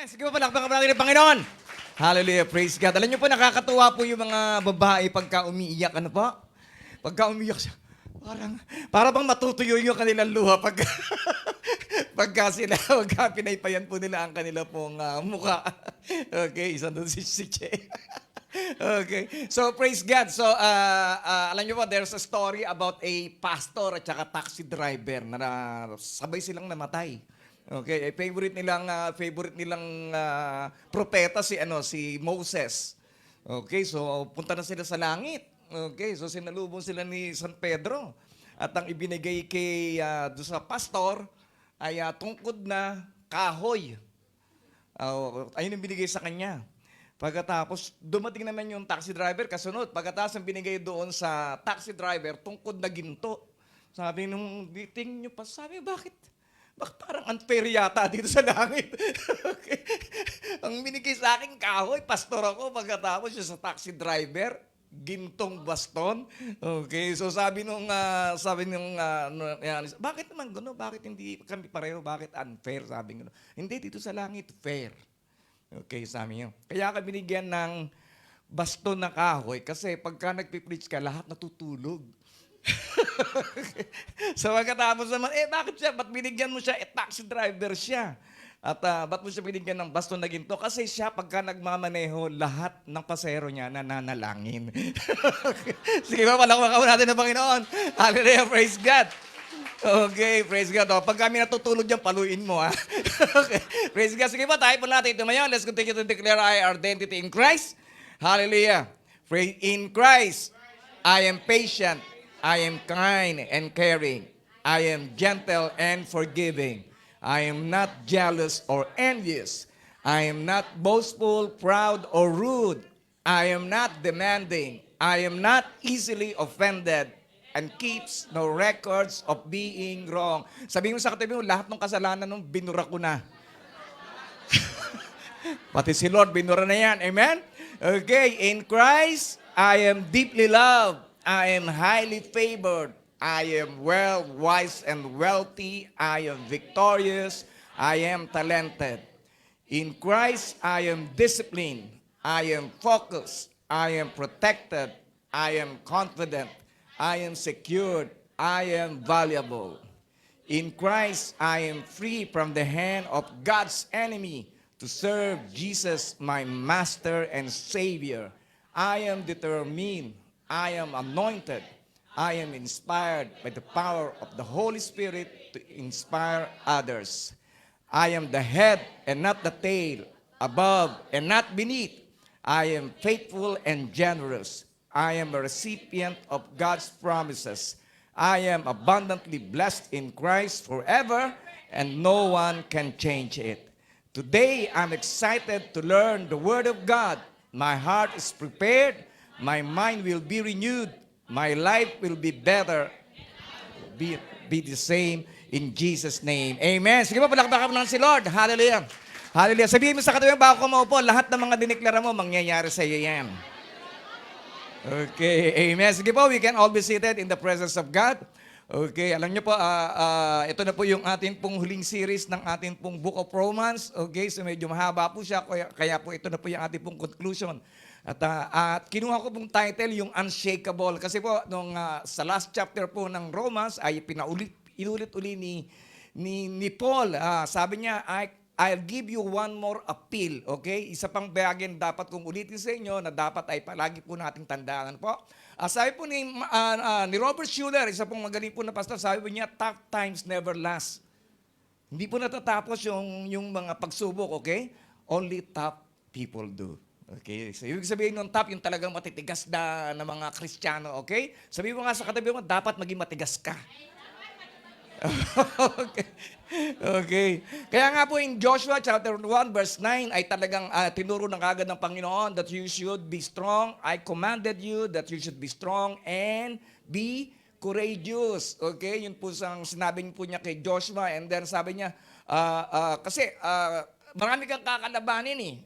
Sige po, palakpakan po natin ng Panginoon. Hallelujah, praise God. Alam niyo po, nakakatuwa po yung mga babae pagka umiiyak. Ano po? Pagka umiiyak siya, para bang matutuyo yung kanilang luha pagka pinaypayan po nila ang kanila pong mukha. Okay, isa doon si Che. Okay, so praise God. So, alam niyo po, there's a story about a pastor at saka taxi driver na sabay silang namatay. Okay, favorite nilang propeta si Moses. Okay, so punta na sila sa langit. Okay, so sinalubong sila ni San Pedro. At ang ibinigay kay doon sa pastor ay tungkod na kahoy. Ayun ang binigay sa kanya. Pagkatapos, dumating naman yung taxi driver, kasunod. Pagkatapos ang binigay doon sa taxi driver, tungkod na ginto. Sabi nung tingin nyo pa, sabi, bakit parang unfair yata dito sa langit? Okay. Ang binigay sa akin, kahoy, pastor ako. Pagkatapos yung sa taxi driver, gintong baston. Okay, so sabi nung bakit naman gano'n? Bakit hindi kami pareho? Bakit unfair? Sabi gano'n. Hindi, dito sa langit, fair. Okay, sabi niyo. Kaya ka binigyan ng baston na kahoy kasi pagka nagpipreach ka, lahat natutulog. So pagkatapos naman, bakit siya? Ba't binigyan mo siya? Taxi driver siya. At ba't mo siya binigyan ng baston na ginto? Kasi siya, pagka nagmamaneho, lahat ng pasero niya nananalangin. Sige ba, palakpakan natin ng Panginoon. Hallelujah, praise God. Okay, praise God. Pag kami natutulog dyan, paluin mo, ha? Okay, praise God. Sige pa, tayo po natin ito ngayon. Let's continue to declare our identity in Christ. Hallelujah. Pray in Christ. I am patient. I am kind and caring. I am gentle and forgiving. I am not jealous or envious. I am not boastful, proud, or rude. I am not demanding. I am not easily offended and keeps no records of being wrong. Sabihin mo sa katabi mo, lahat ng kasalanan nung binura ko na. Pati si Lord, binura na yan. Amen? Okay, in Christ, I am deeply loved. I am highly favored. I am well, wise, and wealthy. I am victorious. I am talented. In Christ, I am disciplined. I am focused. I am protected. I am confident. I am secured. I am valuable. In Christ, I am free from the hand of God's enemy to serve Jesus, my Master and Savior. I am determined. I am anointed. I am inspired by the power of the Holy Spirit to inspire others. I am the head and not the tail, above and not beneath. I am faithful and generous. I am a recipient of God's promises. I am abundantly blessed in Christ forever, and no one can change it. Today, I'm excited to learn the Word of God. My heart is prepared. My mind will be renewed. My life will be better. Be the same in Jesus' name. Amen. Sige po, palakpakan mo lang si Lord. Hallelujah. Hallelujah. Sabihin mo sa katabi, bago ka maupo, lahat ng mga diniklara mo, mangyayari sa iyo yan. Okay, amen. Sige po, we can all be seated in the presence of God. Okay, alam niyo po, ito na po yung ating pong huling series ng ating pong Book of Romans. Okay, so medyo mahaba po siya, kaya po ito na po yung ating pong conclusion. At kinuha ko pong title, yung Unshakable. Kasi po, sa last chapter po ng Romans, ay inulit-uli ni Paul. Sabi niya, I'll give you one more appeal, okay? Isa pang bayagin dapat kong ulitin sa inyo na dapat ay palagi po nating tandaan po. Sabi po ni Robert Schuller, isa pong magaling po na pastor, sabi po niya, tough times never last. Hindi po natatapos yung mga pagsubok, okay? Only tough people do. Okay, so ibig sabihin ng tough, yung talagang matitigas na mga Kristiyano, okay? Sabi mo nga sa katabi mo, dapat maging matigas ka. Okay. Okay. Kaya nga po in Joshua chapter 1 verse 9 ay talagang tinuro ng agad ng Panginoon that you should be strong. I commanded you that you should be strong and be courageous. Okay? Yun po ang sinabi po niya kay Joshua, and then sabi niya, kasi marami kang kakalabanin eh.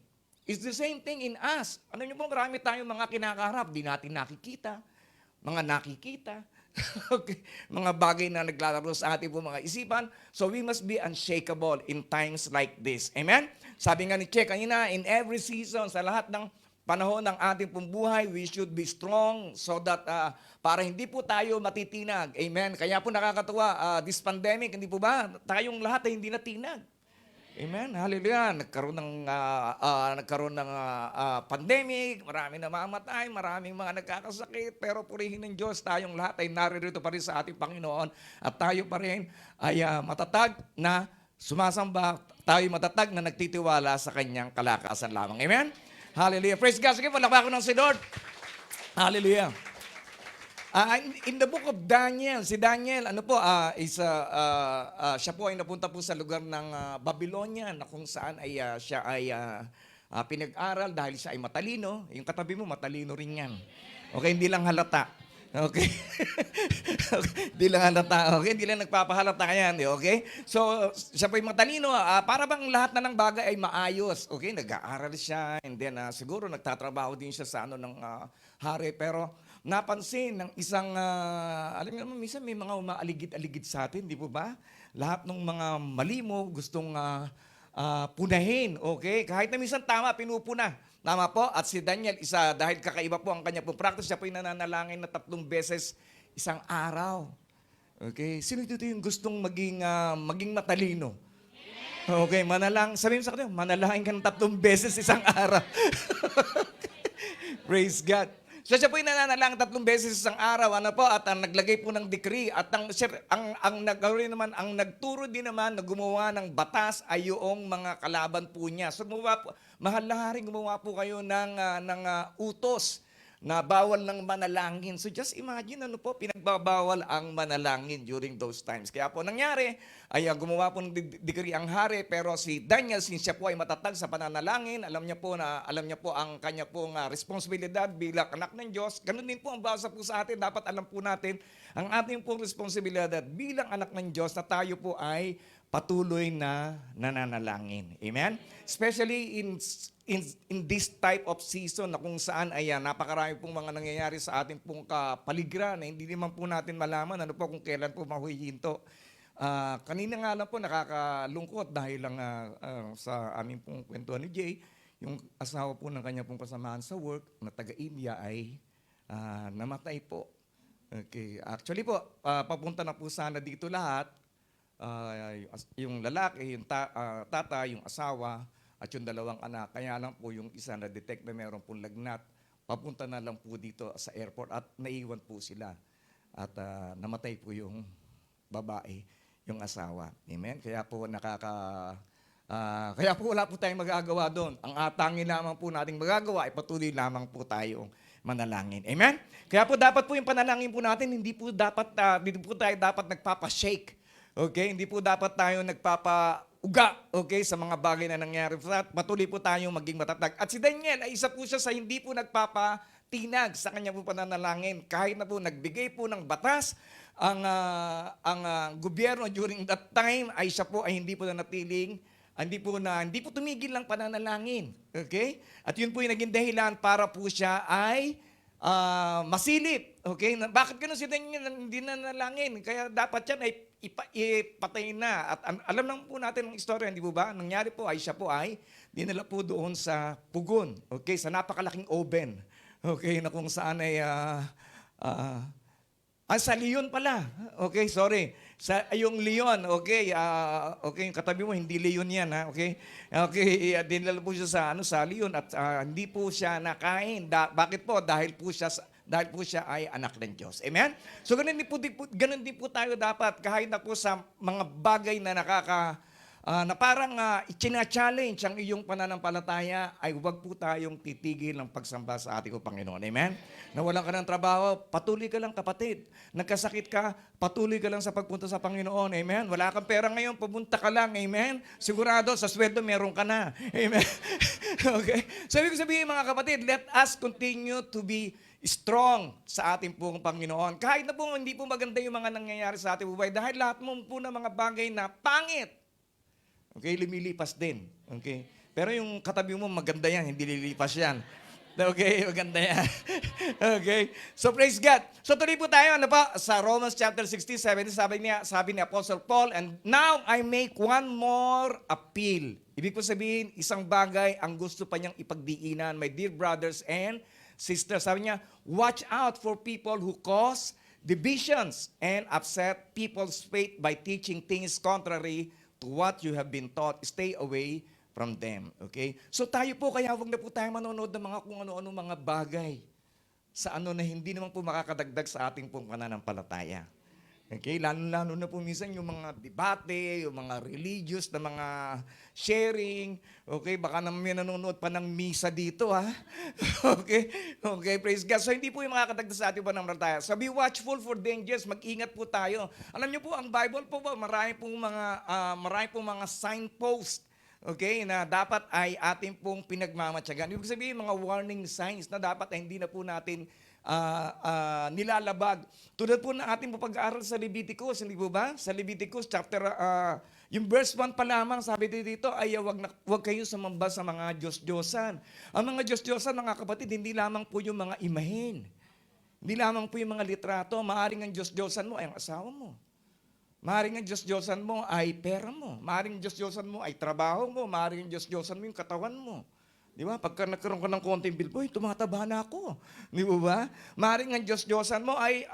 It's the same thing in us. Ano niyo po, marami tayong mga kinakaharap, di natin nakikita, mga nakikita. Okay. Mga bagay na naglalaro sa ating po mga isipan. So we must be unshakable in times like this. Amen? Sabi nga ni Che kanina, in every season, sa lahat ng panahon ng ating pong buhay, we should be strong so that para hindi po tayo matitinag. Amen. Kaya po nakakatuwa, this pandemic, hindi po ba? Tayong lahat ay hindi natinag. Amen. Hallelujah. Nagkaroon ng pandemic, maraming namamatay, maraming mga nagkakasakit, pero purihin ng Diyos, tayong lahat ay naririto pa rin sa ating Panginoon at tayo pa rin ay matatag na sumasamba, tayo matatag na nagtitiwala sa kanyang kalakasan lamang. Amen. Hallelujah. Praise God. Sige, palakpakan ng si Lord. Hallelujah. In the book of Daniel, si Daniel, siya po ay napunta po sa lugar ng Babylonia na kung saan ay siya ay pinag-aral dahil siya ay matalino. Yung katabi mo, matalino rin yan. Okay, hindi lang halata. Okay? Hindi lang halata. Okay? Hindi lang nagpapahalata yan. Okay? So, siya po ay matalino. Para bang lahat na ng bagay ay maayos. Okay? Nag-aaral siya. And then, siguro nagtatrabaho din siya sa ng hari. Pero, napansin ng isang, alam niyo naman, minsan may mga umaaligid-aligid sa atin, di po ba? Lahat ng mga mali mo gustong punahin, okay? Kahit na minsan tama, pinupuna. Tama po? At si Daniel, dahil kakaiba po ang kanya pong practice, siya po yung nananalangin na 3 beses isang araw. Okay? Sino dito yung gustong maging matalino? Okay, sabihin mo sa kanila, manalangin ka ng 3 beses isang araw. Praise God. So siya po yung nananalang 3 beses isang araw, at naglagay po ng decree, at ang nagturo din naman na gumawa ng batas ay yung mga kalaban po niya. So mahal na haring gumawa po kayo ng utos na bawal ng manalangin. So just imagine, pinagbabawal ang manalangin during those times. Kaya po nangyari, ay gumawa po ng decree ang hari, pero si Daniel, since siya po ay matatag sa pananalangin, alam niya po ang kanya pong responsibilidad bilang anak ng Diyos. Ganun din po ang basa po sa atin. Dapat alam po natin ang ating pong responsibilidad bilang anak ng Diyos na tayo po ay patuloy na nananalangin. Amen? Especially in this type of season na kung saan ay napakarami pong mga nangyayari sa ating pong kapaligiran na hindi naman po natin malaman kung kailan po mahuhinto. Kanina nga lang po nakakalungkot dahil lang sa aming pong kwentuhan ni Jay, yung asawa po ng kanya pong kasamahan sa work na taga-India ay namatay po. Okay. Actually po, papunta na po sana dito lahat. Yung lalaki, yung tata, yung asawa, at yung 2 anak. Kaya lang po yung isa na-detect na meron pong lagnat. Papunta na lang po dito sa airport at naiwan po sila. At namatay po yung babae, yung asawa. Amen? Kaya po wala po tayong magagawa doon. Ang atangin lamang po nating magagawa ay patuloy lamang po tayong manalangin. Amen? Kaya po dapat po yung panalangin po natin, hindi po tayo dapat nagpapashake. Okay? Hindi po dapat tayo nagpapauga, okay, sa mga bagay na nangyari. Patuloy po tayong maging matatag. At si Daniel ay isa po siya sa hindi po nagpapatinag sa kanya po pananalangin. Kahit na po nagbigay po ng batas, ang gobyerno during that time ay siya po ay hindi po nanatiling, hindi po tumigil lang pananalangin. Okay? At yun po yung naging dahilan para po siya ay masilip. Okay? Bakit ganun si Daniel hindi nanalangin? Kaya dapat yan ay ipatay na. At alam lang po natin ang istorya, hindi po ba? Nangyari po ay siya po ay dinala po doon sa pugon. Okay? Sa napakalaking oven. Okay? Na kung saan ay sa leon pala. Okay, sorry. Yung leon, okay. Okay, yung katabi mo, hindi leon yan, ha? Okay? Okay, dinala po siya sa leon at hindi po siya nakain. Bakit po? Dahil po siya ay anak ng Diyos. Amen? So, ganun din po tayo dapat kahit na po sa mga bagay na na parang ichina-challenge ang iyong pananampalataya, ay huwag po tayong titigil ng pagsamba sa ating Panginoon. Amen? Nawalan ka ng trabaho, patuloy ka lang kapatid. Nagkasakit ka, patuloy ka lang sa pagpunta sa Panginoon. Amen? Wala kang pera ngayon, pumunta ka lang. Amen? Sigurado, sa sweldo meron ka na. Amen? Okay? So, ibig sabihin mga kapatid, let us continue to be strong sa ating pong Panginoon. Kahit na po hindi po maganda yung mga nangyayari sa ating buhay, dahil lahat mo po ng mga bagay na pangit, okay, lumilipas din. Okay? Pero yung katabi mo, maganda yan, hindi lilipas yan. Okay, maganda yan. Okay? So praise God. So tuloy po tayo, sa Romans chapter 16, sabi ni Apostle Paul, and now I make one more appeal. Ibig po sabihin, isang bagay ang gusto pa niyang ipagdiinan. My dear brothers and sisters, sabi niya, watch out for people who cause divisions and upset people's faith by teaching things contrary to what you have been taught. Stay away from them. Okay? So tayo po, kaya huwag na po tayo manonood ng mga kung ano-ano mga bagay sa ano na hindi naman po makakadagdag sa ating pong pananampalataya. Okay, lalo-lalo na po minsan yung mga debate, yung mga religious na mga sharing. Okay, baka naman may nanonood pa ng misa dito, ha? Okay, okay, praise God. So hindi po yung makakadagdag sa ating pananampalataya. So be watchful for dangers, mag-ingat po tayo. Alam niyo po, ang Bible po ba, marami pong mga signpost. Okay, na dapat ay ating pong pinagmamatyagan. Ibig sabihin, mga warning signs na dapat ay hindi na po natin nilalabag. Tulad po ng ating pag-aaral sa Leviticus, hindi po ba? Sa Leviticus chapter, yung verse 1 pa lamang, sabi dito ay wag kayo sumamba sa mga Diyos-Diyosan. Ang mga Diyos-Diyosan, mga kapatid, hindi lamang po yung mga imahen. Hindi lamang po yung mga litrato. Maaring ang Diyos-Diyosan mo ay ang asawa mo. Maaring ang Diyos-Diyosan mo ay pera mo. Maaring ang Diyos-Diyosan mo ay trabaho mo. Maaring ang Diyos-Diyosan mo yung katawan mo. Di ba? Pagka nagkaroon ka ng konting bill, boy, tumataba na ako. Di ba? Maaring ang Diyos-Diyosan mo ay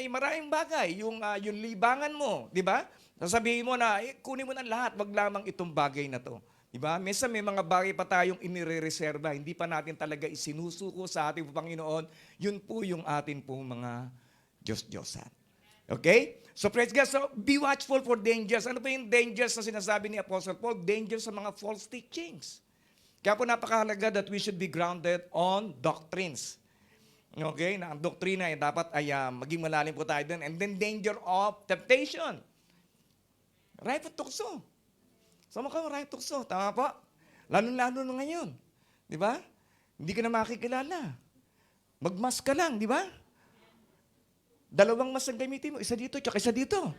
maraming bagay. Yung libangan mo, di ba? Sasabihin mo na, kunin mo na lahat, wag lamang itong bagay na to. Di ba? Minsan may mga bagay pa tayong inirereserba, hindi pa natin talaga isinusuko sa ating Panginoon. Yun po yung atin pong mga Diyos-Diyosan. Okay? So praise God. So be watchful for dangers. Ano pa yung dangers na sinasabi ni Apostle Paul? Dangers sa mga false teachings. Kaya po napakahalaga that we should be grounded on doctrines. Okay? Na ang doktrina ay dapat ay maging malalim po tayo din. And then danger of temptation. Right at tukso. Sama ka, right at tukso. Tama po? Lalo-lalo na ngayon. Di ba? Hindi ka na makikilala. Magmask ka lang, di ba? Dalawang mask ang gamitin mo. Isa dito, tsaka isa dito.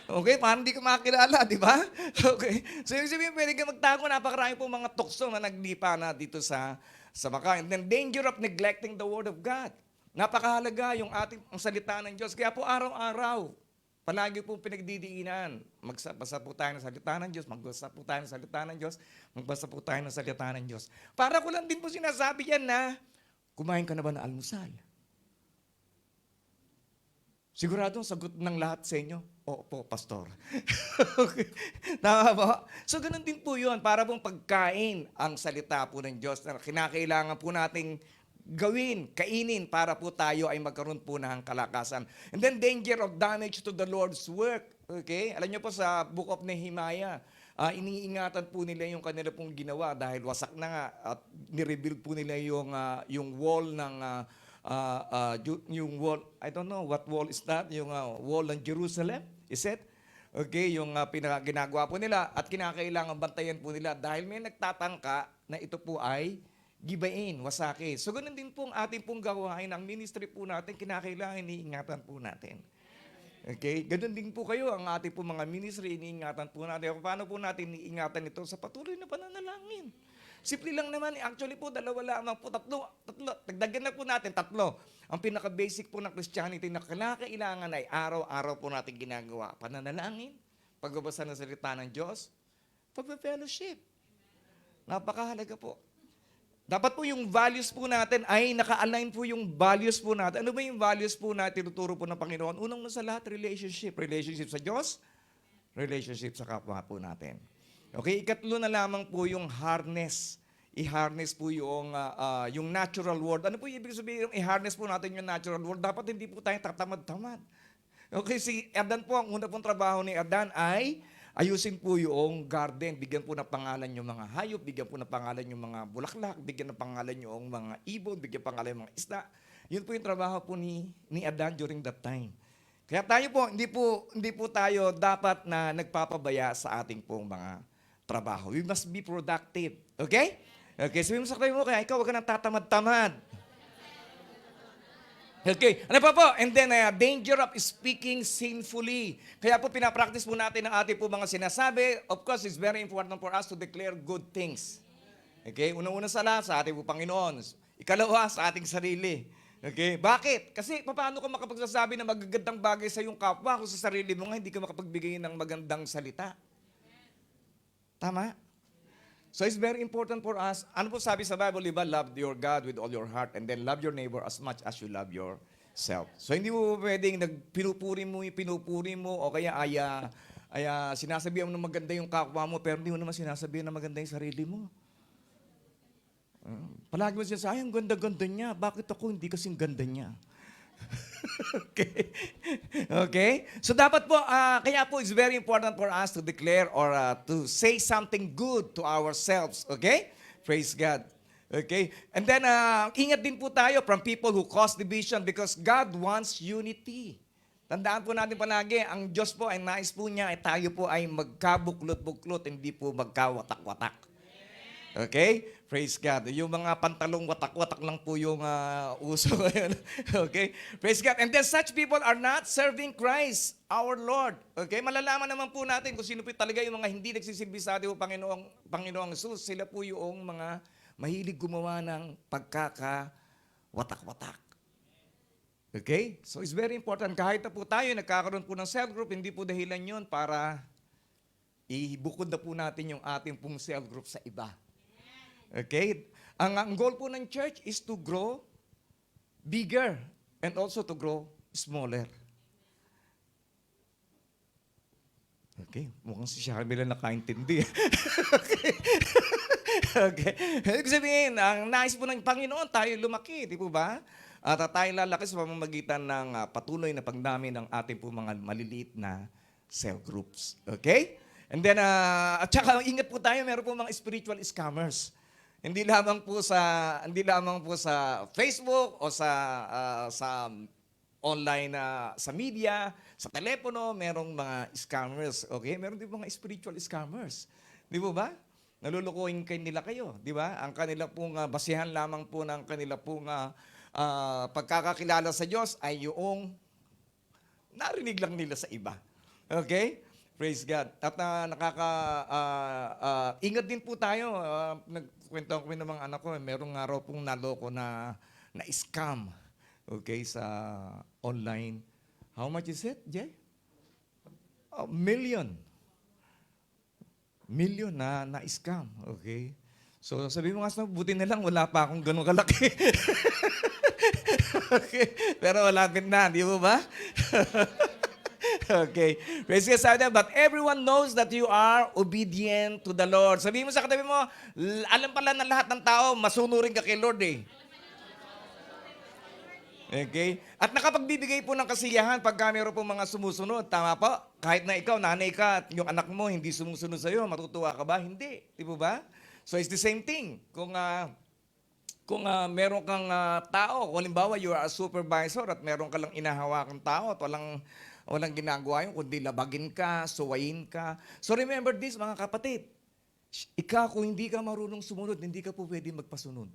Okay, parang hindi ka makakilala, di ba? Okay. So, yung sabihin, pwede ka magtago, napakarami pong mga tukso na naglipa na dito sa baka. And then, danger of neglecting the Word of God. Napakahalaga yung ang salita ng Diyos. Kaya po, araw-araw, palagi po pinagdidiinan. Magbasa po tayo ng salita ng Diyos, magbasa po tayo ng salita ng Diyos, magbasa po tayo ng salita ng Diyos. Para ko lang din po sinasabi yan na, kumain ka na ba ng almusal? Siguradong sagot ng lahat sa inyo, opo, pastor. Okay. Tama po? So, ganun din po yun. Para pong pagkain ang salita po ng Diyos na kinakailangan po nating gawin, kainin para po tayo ay magkaroon po ng kalakasan. And then danger of damage to the Lord's work. Okay? Alam niyo po sa Book of Nehemiah, iniingatan po nila yung kanila pong ginawa dahil wasak na nga at nirebuild po nila yung wall ng yung wall, I don't know what wall is that, yung wall ng Jerusalem, is it? Okay, yung ginagawa po nila at kinakailangan bantayan po nila dahil may nagtatangka na ito po ay gibain, wasake. So ganun din po ang ating pong gawain, ang ministry po natin, kinakailangan iniingatan po natin. Okay, ganun din po kayo, ang ating po mga ministry, iniingatan po natin. Paano po natin iniingatan ito sa patuloy na pananalangin? Simple lang naman. Actually po, dalawa lamang po. Tatlo. Dagdagan na po natin, tatlo. Ang pinaka-basic po ng Christianity na kailangan ay araw-araw po natin ginagawa. Pananalangin, pagbabasa ng salita ng Diyos, pagpa-fellowship. Napakahalaga po. Dapat po yung values po natin ay naka-align po yung values po natin. Ano ba yung values po natin tinuturo po ng Panginoon? Unang sa lahat, relationship. Relationship sa Diyos, relationship sa kapwa po natin. Okay, ikatlo na lamang po yung harness. I-harness po yung natural world. Ano po yung ibig sabihin yung i-harness po natin yung natural world? Dapat hindi po tayo tatamad-tamad. Okay, si Adan po, ang una pong trabaho ni Adan ay ayusin po yung garden. Bigyan po ng pangalan yung mga hayop, bigyan po ng pangalan yung mga bulaklak, bigyan ng pangalan yung mga ibon, bigyan pangalan yung mga isda. Yun po yung trabaho po ni Adan during that time. Kaya tayo po, hindi po tayo dapat na nagpapabaya sa ating pong mga trabaho. We must be productive. Okay? Okay, sabihin mo sa kayo mo, kaya ikaw wag ka nang tatamad-tamad. Okay, ano pa po? And then, danger of speaking sinfully. Kaya po pinapractice po natin ang ating po mga sinasabi. Of course, it's very important for us to declare good things. Okay, unang-una sa lahat, sa ating po Panginoon. Ikalawa, sa ating sarili. Okay, bakit? Kasi paano ka makapagsasabi ng magagandang bagay sa iyong kapwa kung sa sarili mo nga hindi ka makapagbigay ng magandang salita? Tama? So it's very important for us. Ano po sabi sa Bible, di ba? Love your God with all your heart and then love your neighbor as much as you love yourself. So hindi mo pwedeng pinupuri mo o kaya sinasabihan mo na maganda yung kapwa mo pero hindi mo naman sinasabihan na maganda yung sarili mo. Palagi mo siya sa ang ganda-ganda niya. Bakit ako hindi kasing ganda niya? Okay. Okay? So dapat po, kaya po it's very important for us to declare or to say something good to ourselves. Okay? Praise God. Okay? And then, ingat din po tayo from people who cause division because God wants unity. Tandaan po natin palagi, ang Diyos po ay nais po niya ay tayo po ay magkabuklot-buklot, hindi po magkawatak-watak. Okay? Praise God. Yung mga pantalong watak-watak lang po yung uso ngayon. Okay? Praise God. And then such people are not serving Christ, our Lord. Okay? Malalaman naman po natin kung sino po talaga yung mga hindi nagsisilbi sa ating Panginoong Jesus. Sila po yung mga mahilig gumawa ng pagkaka-watak-watak. Okay? So it's very important. Kahit na po tayo nagkakaroon po ng cell group, hindi po dahilan yun para ibukod na po natin yung ating pong cell group sa iba. Okay? Ang goal po ng church is to grow bigger and also to grow smaller. Okay? Mukhang si Charmy lang nakaintindi. Okay? Okay. Ibig sabihin, ang nais po ng Panginoon, tayo lumaki, di po ba? At tayo lalaki sa pamamagitan ng patuloy na pagdami ng ating po mga maliliit na cell groups. Okay? And then, at saka ingat po tayo, meron po mga spiritual scammers. Hindi lamang po sa Facebook o sa online sa media, sa telepono, merong mga scammers, okay? Meron din mga spiritual scammers. Di ba? Nalulukuhin nila kayo, di ba? Ang kanila pong basihan lamang po ng kanila pong pagkakakilala sa Diyos ay yung narinig lang nila sa iba. Okay? Praise God. At ingat din po tayo. Nagkwento ko ng mga anak ko, merong nga raw pong naloko na scam. Okay, sa online. How much is it, Jay? Million na scam. Okay? So sabi mo nga, buti na lang, wala pa akong ganun kalaki. Okay? Pero malapit na, di mo ba? Okay. Praise God, sabi na, but everyone knows that you are obedient to the Lord. Sabihin mo sa katabi mo, alam pala na lahat ng tao, masunurin ka kay Lord eh. Okay? At nakapagbibigay po ng kasiyahan pag meron po mga sumusunod. Tama po? Kahit na ikaw, nanay ka, at yung anak mo hindi sumusunod sa'yo, matutuwa ka ba? Hindi. Di po ba? So it's the same thing. Kung meron kang tao, kung halimbawa you are a supervisor at meron ka lang inahawakang tao at walang ginagawa yun, kundi labagin ka, suwayin ka. So remember this, mga kapatid. Ikaw, kung hindi ka marunong sumunod, hindi ka po pwede magpasunod.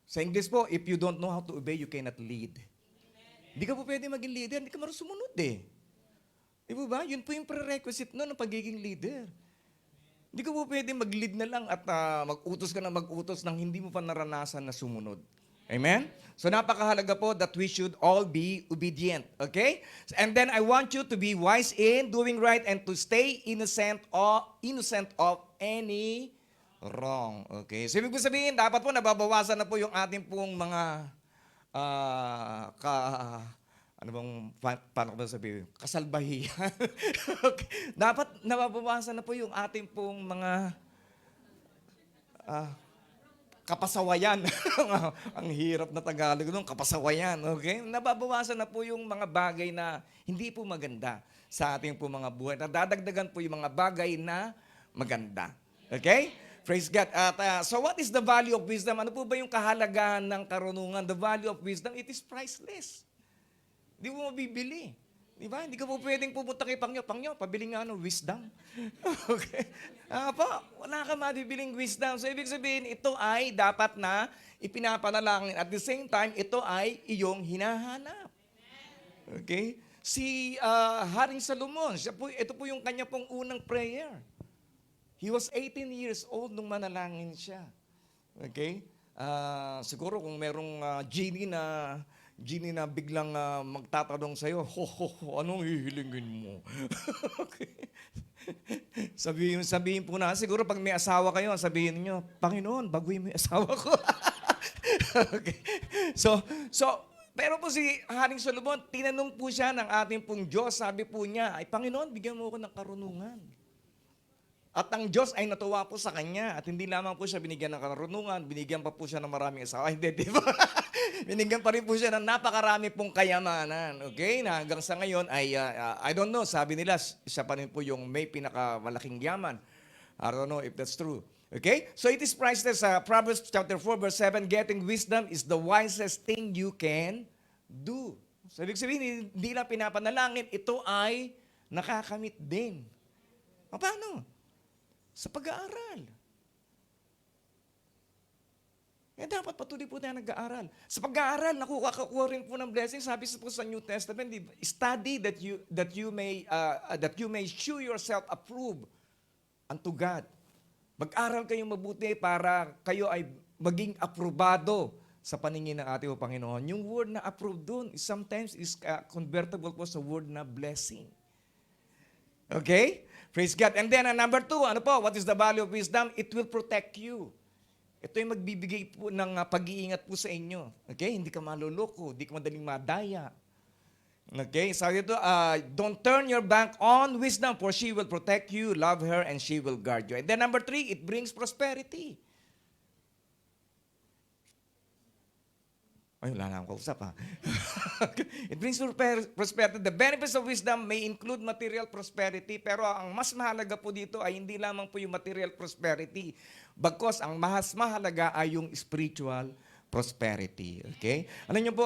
Sa English po, if you don't know how to obey, you cannot lead. Hindi ka po pwede maging leader, hindi ka marunong sumunod eh. Di ba? Yun po yung prerequisite ng pagiging leader. Hindi ka po pwede mag-lead na lang at mag-utos ka na mag-utos nang hindi mo pa naranasan na sumunod. Amen? So napakahalaga po that we should all be obedient. Okay? And then I want you to be wise in doing right and to stay innocent of any wrong. Okay? So ibig sabihin, dapat po nababawasan na po yung ating pong mga paano ko ba sabihin? Kasalbahiyan. Okay. Dapat nababawasan na po yung ating pong mga kapasawayan. Ang hirap na Tagalog nung kapasawayan. Okay? Nababawasan na po yung mga bagay na hindi po maganda sa ating po mga buhay. Nadadagdagan po yung mga bagay na maganda. Okay? Praise God. At, so what is the value of wisdom? Ano po ba yung kahalagahan ng karunungan? The value of wisdom, it is priceless. Hindi mo mabibili. Di ba? Hindi ka po pwedeng pumunta kay Pangyo, pabili nga wisdom. Okay? Po, wala ka mabibiling wisdom. So, ibig sabihin, ito ay dapat na ipinapanalangin. At the same time, ito ay iyong hinahanap. Okay? Si Haring Salomon, ito po yung kanya pong unang prayer. He was 18 years old nung manalangin siya. Okay? Siguro kung merong genie na genie na biglang magtatanong sa'yo, anong hihilingin mo? Okay. Sabihin po na, siguro pag may asawa kayo, sabihin niyo, Panginoon, baguhin mo yung asawa ko. Okay. Pero po si Haring Solomon, tinanong po siya ng ating pong Diyos, sabi po niya, ay Panginoon, bigyan mo ako ng karunungan. At ang Diyos ay natuwa po sa kanya. At hindi lamang po siya binigyan ng karunungan, binigyan pa po siya ng maraming asawa. Hindi, di ba? Binigyan pa rin po siya ng napakarami pong kayamanan. Okay? Na hanggang sa ngayon ay, I don't know, sabi nila, siya pa rin po yung may pinakamalaking yaman. I don't know if that's true. Okay? So it is priceless. Proverbs chapter 4 verse 7, getting wisdom is the wisest thing you can do. So ibig sabihin, hindi lang pinapanalangin, ito ay nakakamit din. Paano? Sa pag-aaral. Kaya dapat patuloy po tayo nag-aaral. Sa pag-aaral, nakukuha rin po ng blessing. Sabi po sa New Testament, study that you may show yourself approved unto God. Mag-aral kayong mabuti para kayo ay maging aprobado sa paningin ng ating Panginoon. Yung word na approved doon, sometimes is convertible po sa word na blessing. Okay? Praise God. And then, number 2, ano po? What is the value of wisdom? It will protect you. Ito yung magbibigay po ng pag-iingat po sa inyo. Okay? Hindi ka maluloko, hindi ka madaling madaya. Okay? Sabi ito, don't turn your back on wisdom, for she will protect you, love her, and she will guard you. And then number 3, it brings prosperity. Ay, wala na akong kausap, ha? It brings prosperity. The benefits of wisdom may include material prosperity, pero ang mas mahalaga po dito ay hindi lamang po yung material prosperity, bagkus ang mas mahalaga ay yung spiritual prosperity. Okay? Ano nyo po,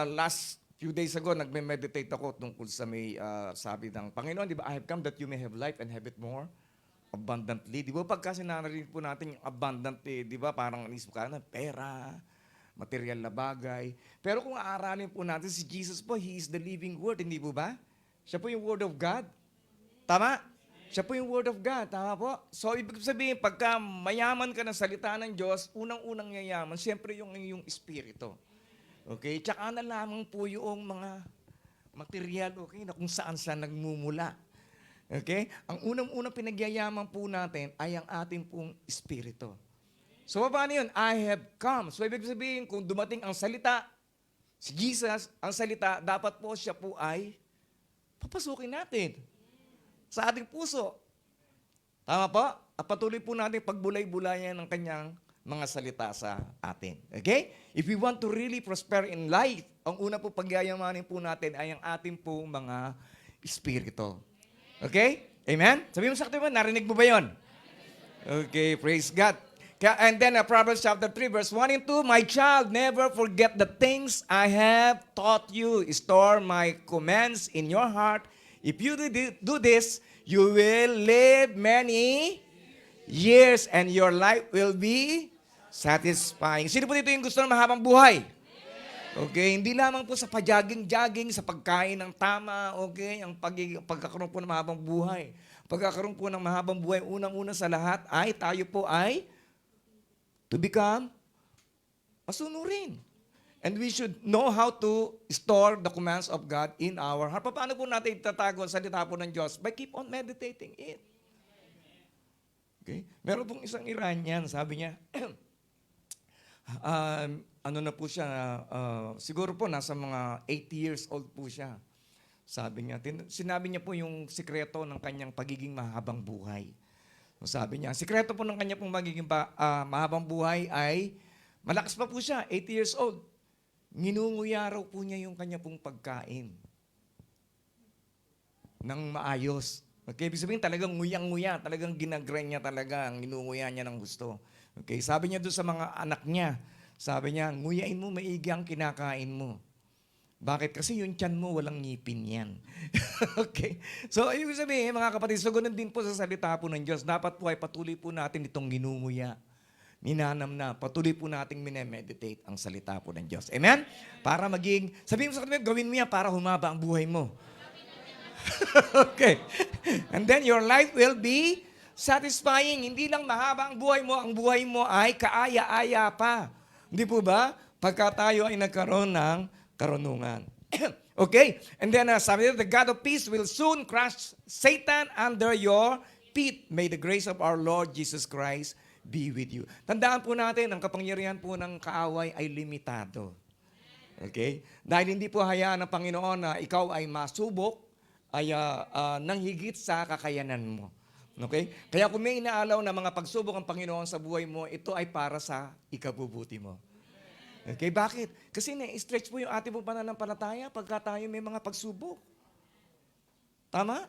last few days ago, nagme-meditate ako tungkol sa may sabi ng Panginoon, di ba, I have come that you may have life and have it more abundantly. Di ba, pagka sinanarinig po natin yung abundantly, di ba, parang anisip ka na, pera, material na bagay. Pero kung aaralin po natin si Jesus po, He is the living Word, hindi po ba? Siya po yung Word of God. Tama? Siya po yung Word of God. Tama po? So, ibig sabihin, pagka mayaman ka ng salita ng Diyos, unang-unang yayaman, siyempre yung Espiritu. Okay? Tsaka na lamang po yung mga material, okay, na kung saan nagmumula. Okay? Ang unang-unang pinagyayaman po natin ay ang ating pong Espiritu. So, paano yun? I have come. So, ibig sabihin, kung dumating ang salita, si Jesus, ang salita, dapat po siya po ay papasukin natin sa ating puso. Tama po? At patuloy po natin pagbulay-bulayan ng kanyang mga salita sa atin. Okay? If we want to really prosper in life, ang una po pagyayamanin po natin ay ang ating po mga espiritu. Okay? Amen? Sabi mo sa akin, narinig mo ba yun? Okay, praise God. And then Proverbs chapter 3 verse 1 and 2, my child, never forget the things I have taught you. Store my commands in your heart. If you do this, you will live many years and your life will be satisfying. Sino po dito yung gusto ng mahabang buhay? Okay, hindi lamang po sa pajaging-jaging, sa pagkain ng tama, okay, ang pagkakaroon po ng mahabang buhay. Pagkakaroon po ng mahabang buhay, unang-una sa lahat ay tayo po ay to become masunurin. And we should know how to store the commands of God in our heart. Paano po natin itatago ang salita po ng Diyos? By keep on meditating it. Okay? Meron pong isang Iranian, sabi niya, ano na po siya, siguro po nasa mga 80 years old po siya. Sabi niya, sinabi niya po yung sikreto ng kanyang pagiging mahabang buhay. Sabi niya, sikreto po ng kanya pong magiging mahabang buhay ay, malakas pa po siya, 80 years old. Nginunguya raw po niya yung kanya pong pagkain ng maayos. Okay, ibig sabihin talagang nguyang-nguya, talagang ginagrind niya talaga, nginunguya niya ng gusto. Okay, sabi niya doon sa mga anak niya, sabi niya, nguyain mo maigi ang kinakain mo. Bakit? Kasi yung tiyan mo, walang ngipin yan. Okay? So, ibig sabihin, mga kapatid, so ganun din po sa salita po ng Diyos. Dapat po ay patuloy po natin itong ginunguya. Ninanam na, patuloy po nating minemeditate ang salita po ng Diyos. Amen? Para maging, sabihin mo sa kanila, gawin mo yan para humaba ang buhay mo. Okay. And then your life will be satisfying. Hindi lang mahaba ang buhay mo ay kaaya-aya pa. Hindi po ba? Pagka tayo ay nagkaroon ng karunungan. Okay? And then sabi nito, the God of peace will soon crush Satan under your feet. May the grace of our Lord Jesus Christ be with you. Tandaan po natin, ang kapangyarihan po ng kaaway ay limitado. Okay? Dahil hindi po hayaan ng Panginoon na ikaw ay masubok ay nang higit sa kakayanan mo. Okay? Kaya kung may inaalaw na mga pagsubok ang Panginoon sa buhay mo, ito ay para sa ikabubuti mo. Okay? Bakit? Kasi na-stretch po yung ating po pananampalataya pagka tayo may mga pagsubok. Tama?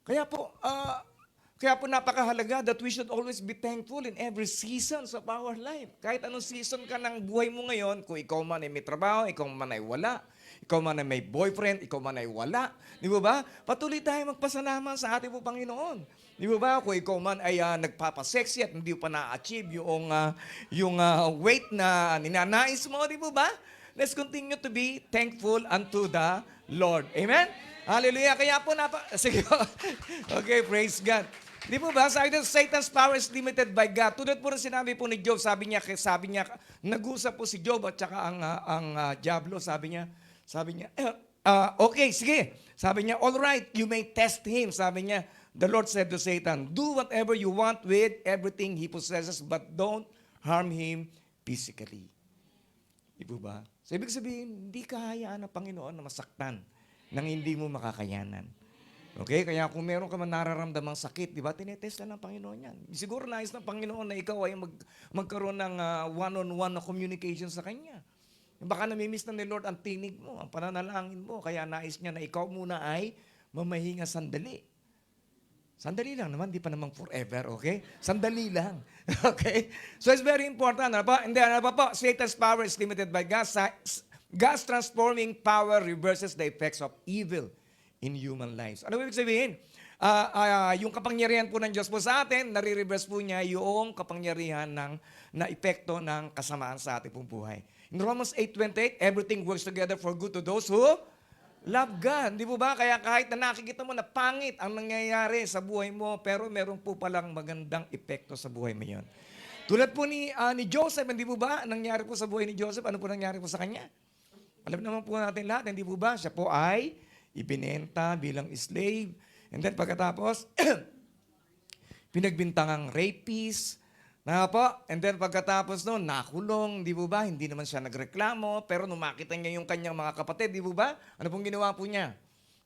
Kaya po napakahalaga that we should always be thankful in every seasons of our life. Kahit anong season ka ng buhay mo ngayon, kung ikaw man ay may trabaho, ikaw man ay wala, ikaw man ay may boyfriend, ikaw man ay wala. Di ba? Patuloy tayo magpasalamat sa ating po Panginoon. Di ba? Kung ikaw man ay nagpapasexy at hindi pa na-achieve yung weight na ninanais mo, di ba? Let's continue to be thankful unto the Lord. Amen? Hallelujah. Kaya po sige po. Okay, praise God. Di po ba? Sabi doon, Satan's power is limited by God. Tulad po rin sinabi po ni Job, sabi niya, nag-usap po si Job at saka ang Diablo, sabi niya, okay, sige. Sabi niya, all right, you may test him. Sabi niya, the Lord said to Satan, do whatever you want with everything he possesses, but don't harm him physically. Di po ba? So, ibig sabihin, hindi kahayaan ng Panginoon na masaktan nang hindi mo makakayanan. Okay? Kaya kung meron ka man nararamdamang sakit, di ba, tinetest na ng Panginoon yan. Siguro nais ng Panginoon na ikaw ay magkaroon ng one-on-one na communication sa Kanya. Baka namimiss na ni Lord ang tinig mo, ang pananalangin mo, kaya nais niya na ikaw muna ay mamahinga sandali. Sandali lang naman, di pa naman forever, okay? Sandali lang, okay? So it's very important, ano pa? Hindi, ano pa po? Satan's power is limited by God. God's transforming power reverses the effects of evil in human lives. Ano ibig sabihin? Yung kapangyarihan po ng Diyos po sa atin, nare-reverse po niya yung kapangyarihan na epekto ng kasamaan sa ating pong buhay. In Romans 8:28, everything works together for good to those who love God. Di po ba? Kaya kahit na nakikita mo na pangit ang nangyayari sa buhay mo, pero meron po palang magandang epekto sa buhay mo yun. Tulad po ni Joseph, hindi po ba? Nangyari po sa buhay ni Joseph, ano po nangyari po sa kanya? Alam naman po natin lahat, hindi po ba? Siya po ay ibinenta bilang slave. And then pagkatapos, pinagbintangang rapist. And then pagkatapos noon, nakulong, di po ba? Hindi naman siya nagreklamo, pero nung makita niya yung kanyang mga kapatid, di po ba? Ano pong ginawa po niya?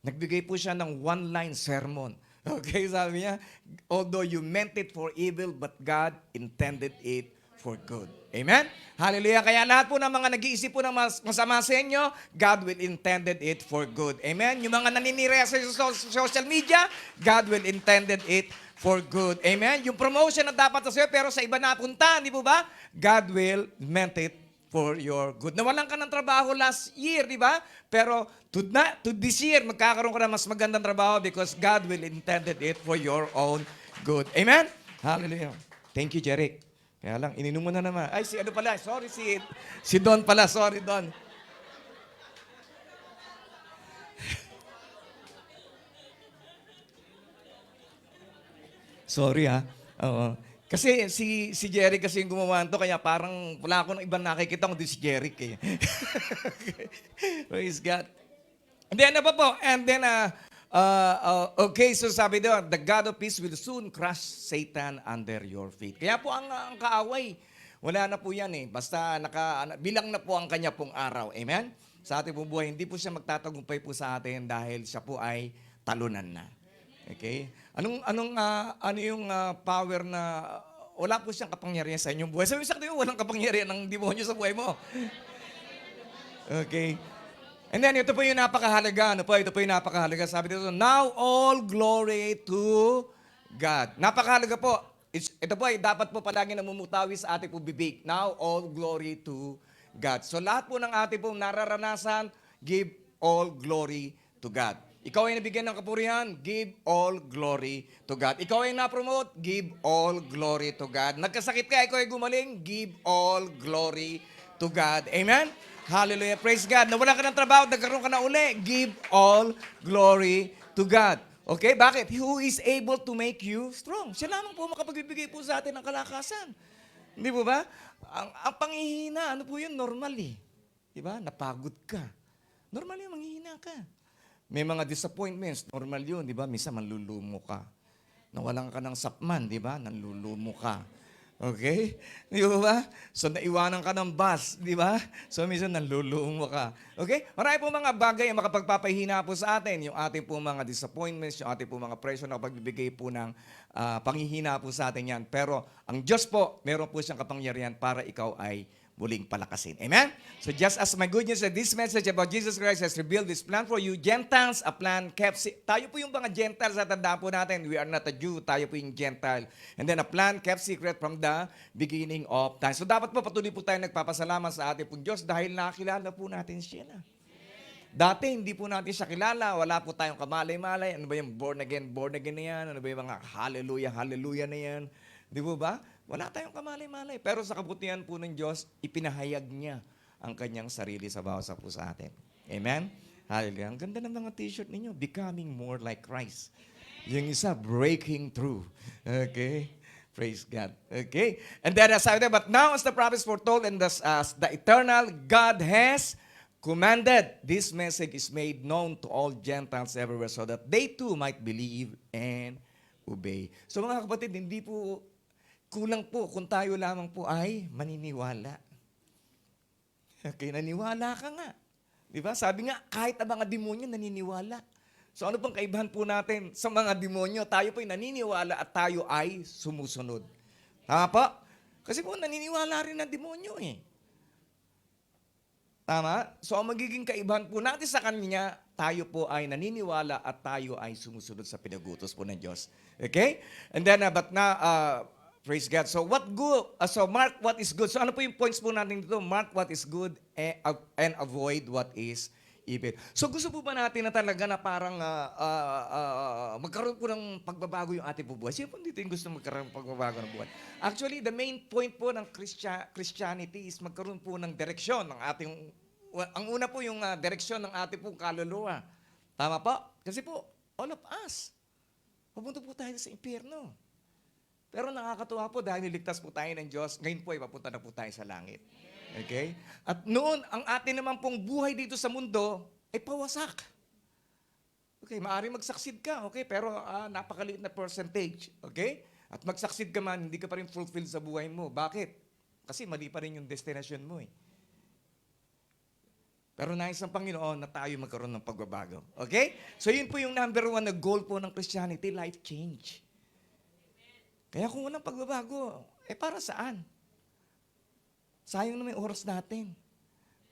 Nagbigay po siya ng one-line sermon. Okay, sabi niya, although you meant it for evil, but God intended it for good. Amen? Hallelujah. Kaya lahat po ng mga nag-iisip po ng masama sa inyo, God will intended it for good. Amen? Yung mga naninira sa social media, God will intended it for good. Amen? Yung promotion na dapat sa iyo, pero sa iba napunta, di po ba? God will meant it for your good. Nawalan ka ng trabaho last year, di ba? Pero to this year, magkakaroon ka na mas magandang trabaho because God will intended it for your own good. Amen? Hallelujah. Thank you, Jeric. Kaya lang, ininom mo na naman. Ay, si ano pala, sorry, si Don pala, sorry, Don. Sorry Oo. Kasi si Jeric kasi yung gumawa nito, kaya parang wala ako ng ibang nakikita kundi si Jeric eh. Praise God. And then, ano pa po? And then, okay, so sabi doon, the God of peace will soon crush Satan under your feet. Kaya po ang kaaway, wala na po yan eh. Basta bilang na po ang kanya pong araw. Amen? Sa ating pong buhay, hindi po siya magtatagumpay po sa atin dahil siya po ay talunan na. Okay? Ano yung power na wala po siyang kapangyarihan sa inyong buhay? Sabi sa akin, walang kapangyarihan ng demonyo sa buhay mo. Okay? And then, ito po yung napakahalaga. Ito po yung napakahalaga. Sabi dito, now all glory to God. Napakahalaga po. Ito po ay dapat po palagi namumutawi sa ating po bibig. Now all glory to God. So lahat po ng ating po nararanasan, give all glory to God. Ikaw ay nabigyan ng kapurihan, give all glory to God. Ikaw ay na-promote, give all glory to God. Nagkasakit ka, ikaw ay gumaling, give all glory to God. Amen? Hallelujah. Praise God. Nawalan ka ng trabaho, nagkaroon ka na uli, give all glory to God. Okay? Bakit? Who is able to make you strong? Siya lamang po makapagbibigay po sa atin ng kalakasan. Hindi po ba? Ang panghihina, ano po yun? Normal eh. Di ba? Napagod ka. Normal yun, manghihina ka. May mga disappointments, normal yun, di ba? Minsan manlulumo ka. Nawalan ka ng sapman, di ba? Nanlulumo ka. Okay? Di ba? So, naiwanan ka ng bus, di ba? So, minsan nanlulumo ka. Okay? Marami po mga bagay ang makapagpapahina po sa atin. Yung ating po mga disappointments, yung ating po mga pressure na pagbibigay po ng panghihina po sa atin yan. Pero, ang Diyos po, meron po siyang kapangyarihan para ikaw ay muling palakasin. Amen? So just as my good news said, this message about Jesus Christ has revealed this plan for you, Gentiles, a plan kept. Tayo po yung mga Gentiles at tandaan po natin, we are not a Jew, tayo po yung Gentile. And then a plan kept secret from the beginning of time. So dapat po patuloy po tayo nagpapasalamat sa ating pong Diyos dahil nakilala po natin siya na. Dati hindi po natin siya kilala, wala po tayong kamalay-malay. Ano ba yung born again na yan? Ano ba yung mga hallelujah na yan? Di po ba? Wala tayong kamalay-malay. Pero sa kabutihan po ng Diyos, ipinahayag niya ang kanyang sarili sa bawat isa po sa atin. Amen? Hallelujah. Ang ganda ng mga t-shirt ninyo, becoming more like Christ. Yung isa, breaking through. Okay? Praise God. Okay? And then, but now as the prophets foretold and as the eternal God has commanded, this message is made known to all Gentiles everywhere so that they too might believe and obey. So mga kapatid, hindi po kulang po kung tayo lamang po ay maniniwala. Okay, naniwala ka nga. Di ba? Sabi nga, kahit ang mga demonyo naniniwala. So ano pang kaibahan po natin sa mga demonyo? Tayo po ay naniniwala at tayo ay sumusunod. Tama po? Kasi po naniniwala rin ang demonyo eh. Tama? So ang magiging kaibahan po natin sa kanya, tayo po ay naniniwala at tayo ay sumusunod sa pinagutos po ng Diyos. Okay? And then, praise God. So what good? So mark what is good. So ano po yung points po natin dito? Mark what is good and avoid what is evil. So gusto po ba natin na talaga na parang magkaroon po ng pagbabago yung ating buhay? Sino po dito yung gusto magkaroon ng pagbabago ng buhay? Actually, the main point po ng Christianity is magkaroon po ng direksyon ng ating, ang una po yung direksyon ng ating pong kaluluwa. Tama po? Kasi po, all of us, pupunta po tayo sa impyerno. Pero nakakatuwa po dahil niligtas po tayo ng Diyos, ngayon po ay papunta na po tayo sa langit. Okay? At noon, ang atin naman pong buhay dito sa mundo ay pawasak. Okay, maaaring mag-succeed ka, okay? Pero napakaliit na percentage, okay? At mag-succeed ka man, hindi ka pa rin fulfilled sa buhay mo. Bakit? Kasi mali pa rin yung destination mo eh. Pero nais ng Panginoon na tayo magkaroon ng pagbabago. Okay? So yun po yung number one na goal po ng Christianity, life change. Kaya kung walang pagbabago, para saan? Sayang na may oras natin.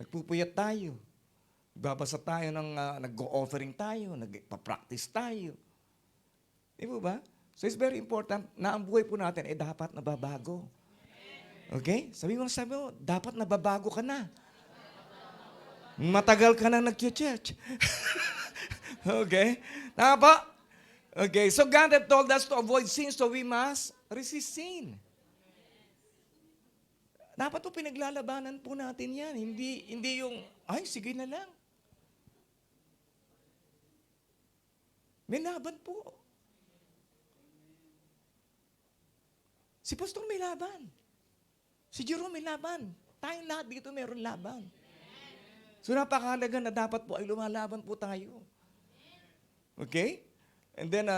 Nagpupuyat tayo. Babasa tayo nag-go-offering tayo, nagpa-practice tayo. Di ba? So it's very important na ang buhay po natin dapat nababago. Okay? Sabi mo, dapat nababago ka na. Matagal ka na nag-church. Okay? Tama ba? Okay, so God had told us to avoid sin, so we must resist sin. Dapat po pinaglalabanan po natin yan. Hindi yung, sige na lang. May laban po. Si Pastor may laban. Si Jerome may laban. Tayong lahat dito mayroon laban. So napakahalaga na dapat po ay lumalaban po tayo. Okay? And then,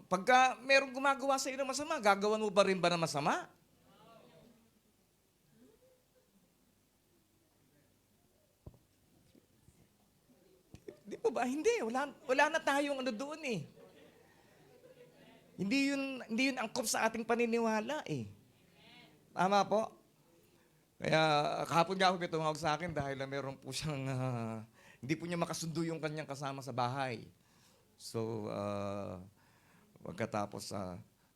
pagka merong gumagawa sa iyo ng masama, gagawan mo ba rin ba ng masama? Di po ba? Hindi. Wala na tayong doon eh. Hindi yun angkop sa ating paniniwala eh. Tama po? Kaya kahapon nga ako tumawag sa akin dahil meron po siyang, hindi po niya makasundo yung kanyang kasama sa bahay. So, pagkatapos,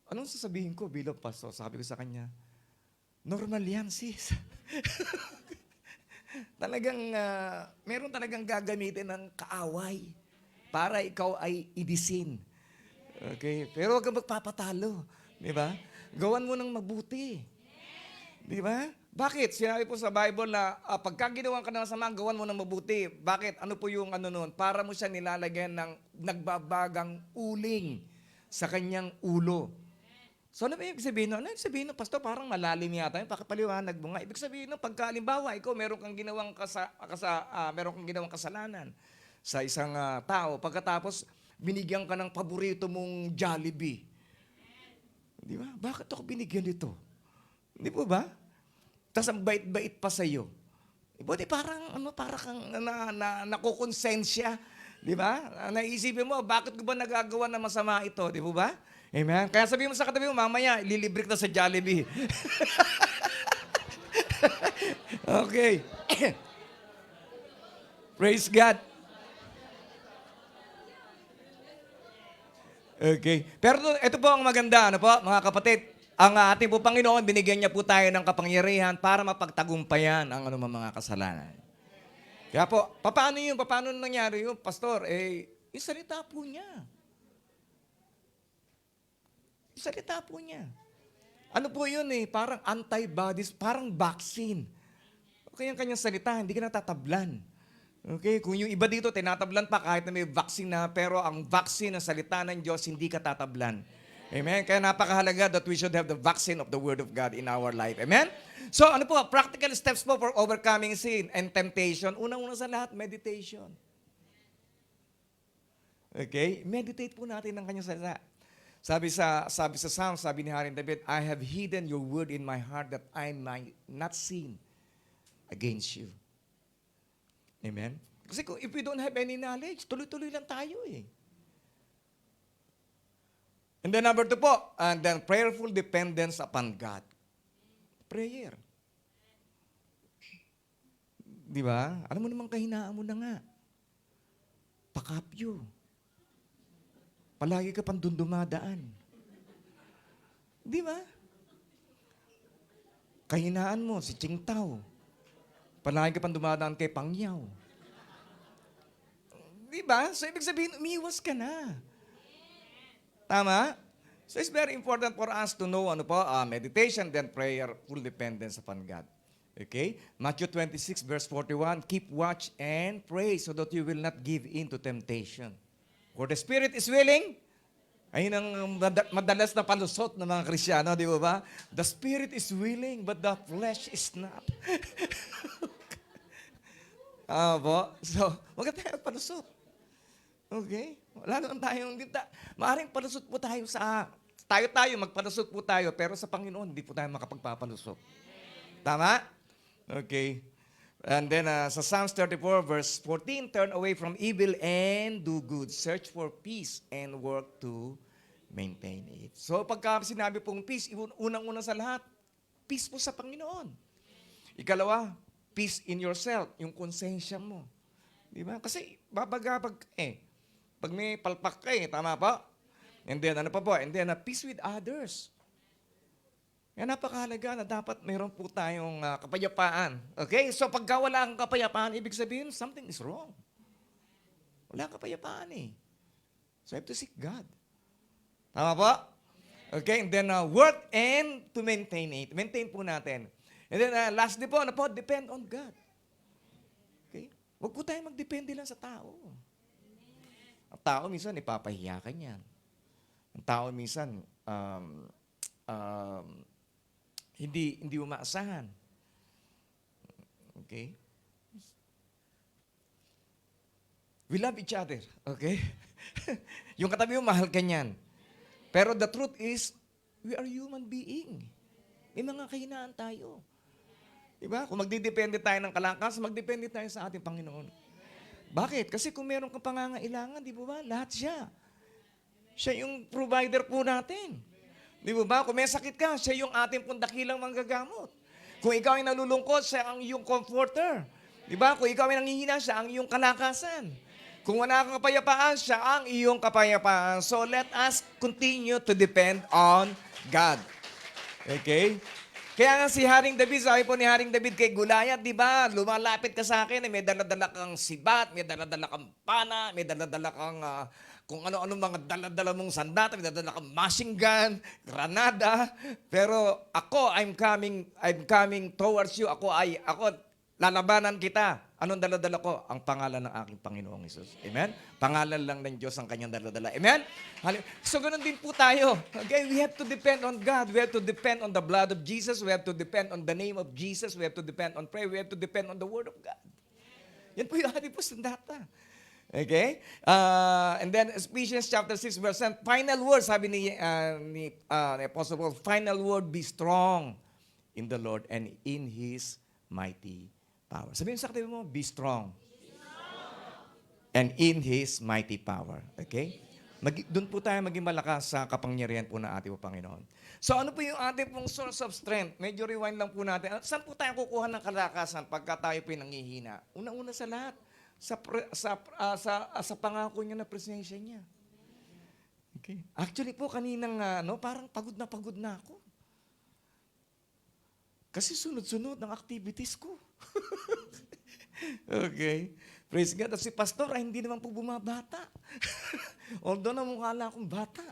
anong sasabihin ko bilang pastor? Sabi ko sa kanya, normal yan, sis. Meron talagang gagamitin ng kaaway para ikaw ay ibisin. Okay? Pero huwag kang magpapatalo. Di ba? Gawan mo ng mabuti. Di ba? Bakit? Sinabi po sa Bible na pagka ginawa ka ng masama, gawan mo ng mabuti. Bakit? Ano po yung noon? Para mo siya nilalagyan ng nagbabagang uling sa kanyang ulo. So ano ba ibig sabihin nun? Ano ibig sabihin nun, Pastor? Parang malalim yata yun. Pakipaliwanag mo nga. Ibig sabihin nun, pagka halimbawa, ikaw meron kang ginawang kasalanan sa isang tao. Pagkatapos, binigyan ka ng paborito mong Jollibee. Di ba? Bakit ako binigyan nito? Di po ba? Tapos ang bait-bait pa sa'yo. Buti parang, parang kang nakukonsensya. Di ba? Naisipin mo, bakit ko ba nagagawa ng masama ito? Di po ba? Amen? Kaya sabihin mo sa katabi mo, mamaya, ililibre kita sa Jollibee. Okay. Praise God. Okay. Pero ito po ang maganda, ano po, mga kapatid. Ang ating po Panginoon, binigyan niya po tayo ng kapangyarihan para mapagtagumpayan ang mga kasalanan. Kaya po, paano yun? Paano nangyari yun, Pastor? Yung salita po niya. Yung salita po niya. Ano po yun Parang antibodies, parang vaccine. Okay, ang kanyang salita, hindi ka natatablan. Okay, kung yung iba dito, tinatablan pa kahit na may vaccine na, pero ang vaccine ng salita ng Diyos, hindi ka tatablan. Amen? Kaya napakahalaga that we should have the vaccine of the Word of God in our life. Amen? So, ano po, practical steps po for overcoming sin and temptation. Unang-una sa lahat, meditation. Okay? Meditate po natin ng kanyang salita. Sabi sa Psalm, sabi ni Haring David, I have hidden your word in my heart that I might not sin against you. Amen? Kasi if we don't have any knowledge, tuloy-tuloy lang tayo And then number 2 po, and then prayerful dependence upon God. Prayer. Di ba? Alam mo namang kahinaan mo na nga. Pakapyo. Palagi ka pang dumadaan. Di ba? Kahinaan mo, si Ching Tao. Palagi ka pang dumadaan kay Pangyaw. Di ba? So, ibig sabihin, umiwas ka na. Tama? So, it's very important for us to know, meditation, then prayer, full dependence upon God. Okay? Matthew 26, verse 41, keep watch and pray so that you will not give in to temptation. For the spirit is willing. Ayun ang madalas na palusot ng mga Kristyano, di ba? The spirit is willing, but the flesh is not. Po? So, huwag tayo palusot. Okay? Wala naman tayong, maaaring palusot po tayo magpalusot po tayo, pero sa Panginoon, hindi po tayo makapagpapalusot. Tama? Okay. And then sa Psalms 34 verse 14, turn away from evil and do good. Search for peace and work to maintain it. So pagka sinabi pong peace, unang-una sa lahat, peace po sa Panginoon. Ikalawa, peace in yourself, yung konsensya mo. Di ba? Kasi babagabag pag may palpak ka tama pa? And then And then peace with others. Yan napakahalaga na dapat mayroon po tayong kapayapaan. Okay? So pagka wala kang kapayapaan, ibig sabihin, something is wrong. Wala kang kapayapaan So I have to seek God. Tama po? Okay? And then work and to maintain it. Maintain po natin. And then lastly po, depend on God. Okay? Huwag po tayo magdepende lang sa tao. Ang tao minsan, ipapahiya ka niyan. Ang tao minsan, hindi mo maasahan. Okay? We love each other. Okay? Yung katabi mo, mahal ka niyan. Pero the truth is, we are human being. May mga kahinaan tayo. Diba? Kung magdidepende tayo ng kalakas, magdepende tayo sa ating Panginoon. Bakit? Kasi kung meron kang pangangailangan, di ba? Lahat siya. Siya yung provider po natin. Di ba? Kung may sakit ka, siya yung ating pong dakilang manggagamot. Kung ikaw ay nalulungkot, siya ang iyong comforter. Di ba? Kung ikaw ay nanghihina, siya ang iyong kalakasan. Kung wala kang kapayapaan, siya ang iyong kapayapaan. So let us continue to depend on God. Okay? Kaya nga si Haring David, sabi po ni Haring David kay Goliath, di ba? Lumalapit ka sa akin, may dala-dala kang sibat, may dala-dala kang pana, may dala-dala kang kung ano-ano mga dala-dala mong sandata, may dala-dala kang machine gun, granada. Pero ako, I'm coming towards you. Ako, lalabanan kita. Anong dala-dala ko? Ang pangalan ng aking Panginoong Hesus. Amen? Pangalan lang ng Diyos ang kanyang dala-dala. Amen? So, ganun din po tayo. Okay? We have to depend on God. We have to depend on the blood of Jesus. We have to depend on the name of Jesus. We have to depend on prayer. We have to depend on the Word of God. Yan po yung ating po sandata. Okay? And then Ephesians chapter 6 verse 10, final word, sabi ni Apostle Paul, final word, be strong in the Lord and in His mighty power. Sabihin sa katabi mo, be strong. And in His mighty power. Okay? Doon po tayo maging malakas sa kapangyarihan po ng ating Panginoon. So ano po yung ating pong source of strength? Medyo rewind lang po natin. Saan po tayo kukuha ng kalakasan pagka tayo po nangihina? Una-una sa lahat, sa pangako niya na presensya niya. Okay. Actually po, kaninang parang pagod na ako. Kasi sunod-sunod ng activities ko. Okay. Praise God. At si Pastor ay hindi naman po bumabata. Although namukha lang akong bata.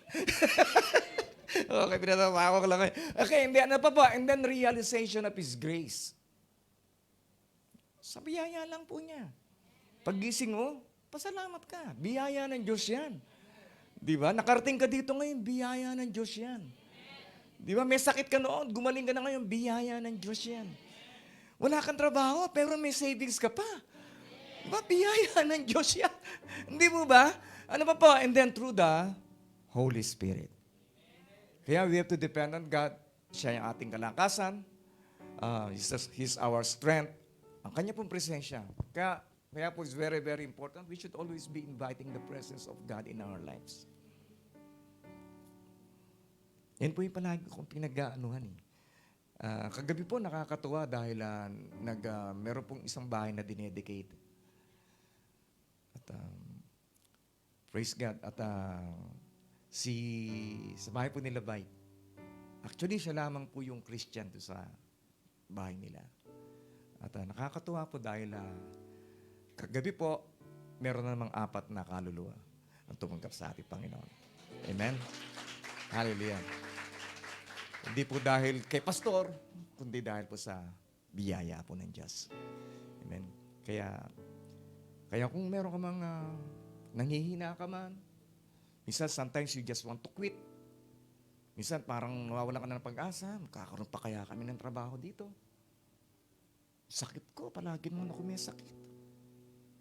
Okay, pinatawa ko lang. Okay, hindi, ano pa po? And then realization of His grace. Sa biyaya lang po niya. Paggising mo, pasalamat ka. Biyaya ng Diyos yan. Di ba? Nakarating ka dito ngayon, biyaya ng Diyos yan. Di ba? May sakit ka noon, gumaling ka na ngayon, biyaya ng Diyos yan. Wala kang trabaho, pero may savings ka pa. Di ba? Biyaya ng Diyos yan. Hindi mo ba? Ano pa po? And then through the Holy Spirit. Kaya we have to depend on God. Siya yung ating kalakasan. He's our strength. Ang kanya pong presensya. Kaya po it's very, very important. We should always be inviting the presence of God in our lives. Yan po yung palagi kong pinag-aanuhan eh. Kagabi po nakakatuwa dahil meron pong isang bahay na dinedicate. At praise God. At sa bahay po nila Bay, actually siya lamang po yung Christian to sa bahay nila. At nakakatuwa po dahil kagabi po, meron na namang 4 na kaluluwa ang tumanggap sa ating Panginoon. Amen? Hallelujah. Hindi po dahil kay pastor, kundi dahil po sa biyaya po ng Diyos. Amen? Kaya kung meron ka mang nanghihina ka man, minsan sometimes you just want to quit. Minsan parang nawawalan ka na ng pag-asa, magkakaroon pa kaya kami ng trabaho dito. Sakit ko, palagi naman ako may sakit.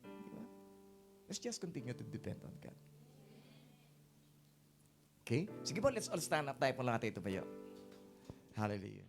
Diba? Let's just continue to depend on God. Okay? Sige po, let's all stand up tayo po lang natin ito pa yun. Hallelujah.